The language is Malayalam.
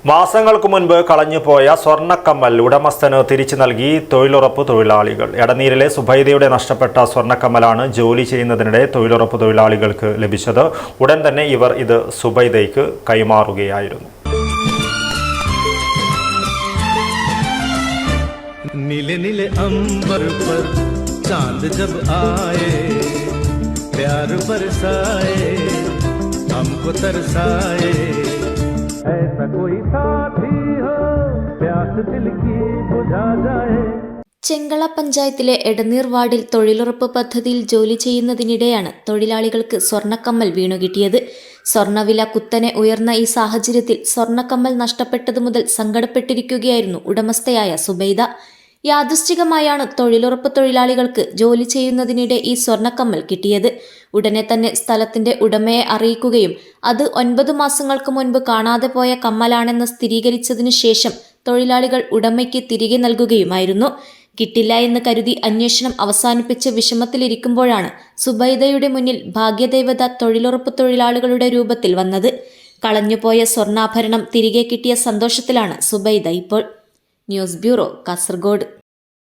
മാസങ്ങൾക്ക് മുൻപ് കളഞ്ഞുപോയ സ്വർണ്ണക്കമ്മൽ ഉടമസ്ഥന് തിരിച്ചു നൽകി തൊഴിലുറപ്പ് തൊഴിലാളികൾ. എടനീരിലെ സുബൈദയുടെ നഷ്ടപ്പെട്ട സ്വർണ്ണക്കമ്മലാണ് ജോലി ചെയ്യുന്നതിനിടെ തൊഴിലുറപ്പ് തൊഴിലാളികൾക്ക് ലഭിച്ചത്. ഉടൻ തന്നെ ഇവർ ഇത് സുബൈദയ്ക്ക് കൈമാറുകയായിരുന്നു. नीले नीले अंबर पर चांद जब आए, प्यार बरसाए, हमको तरसाए, ऐसा कोई साथी हो प्यास दिल की बुझा जाए. ചെങ്കള പഞ്ചായത്തിലെ എടനീർ വാർഡിൽ തൊഴിലുറപ്പ് പദ്ധതിയിൽ ജോലി ചെയ്യുന്നതിനിടെയാണ് തൊഴിലാളികൾക്ക് സ്വർണ്ണക്കമ്മൽ വീണുകിട്ടിയത്. സ്വർണ്ണവില കുത്തനെ ഉയർന്ന ഈ സാഹചര്യത്തിൽ സ്വർണ്ണക്കമ്മൽ നഷ്ടപ്പെട്ടതു മുതൽ സങ്കടപ്പെട്ടിരിക്കുകയായിരുന്നു ഉടമസ്ഥയായ സുബൈദ. യാദൃശ്ചികമായാണ് തൊഴിലുറപ്പ് തൊഴിലാളികൾക്ക് ജോലി ചെയ്യുന്നതിനിടെ ഈ സ്വർണ്ണക്കമ്മൽ കിട്ടിയത്. ഉടനെ തന്നെ സ്ഥലത്തിന്റെ ഉടമയെ അറിയിക്കുകയും അത് 9 മാസങ്ങൾക്ക് മുൻപ് കാണാതെ പോയ കമ്മലാണെന്ന് സ്ഥിരീകരിച്ചതിനു ശേഷം തൊഴിലാളികൾ ഉടമയ്ക്ക് തിരികെ നൽകുകയുമായിരുന്നു. കിട്ടില്ല എന്ന് കരുതി അന്വേഷണം അവസാനിപ്പിച്ച് വിഷമത്തിലിരിക്കുമ്പോഴാണ് സുബൈദയുടെ മുന്നിൽ ഭാഗ്യദേവത തൊഴിലുറപ്പ് തൊഴിലാളികളുടെ രൂപത്തിൽ വന്നത്. കളഞ്ഞുപോയ സ്വർണ്ണാഭരണം തിരികെ കിട്ടിയ സന്തോഷത്തിലാണ് സുബൈദ ഇപ്പോൾ. News bureau, Kasaragod.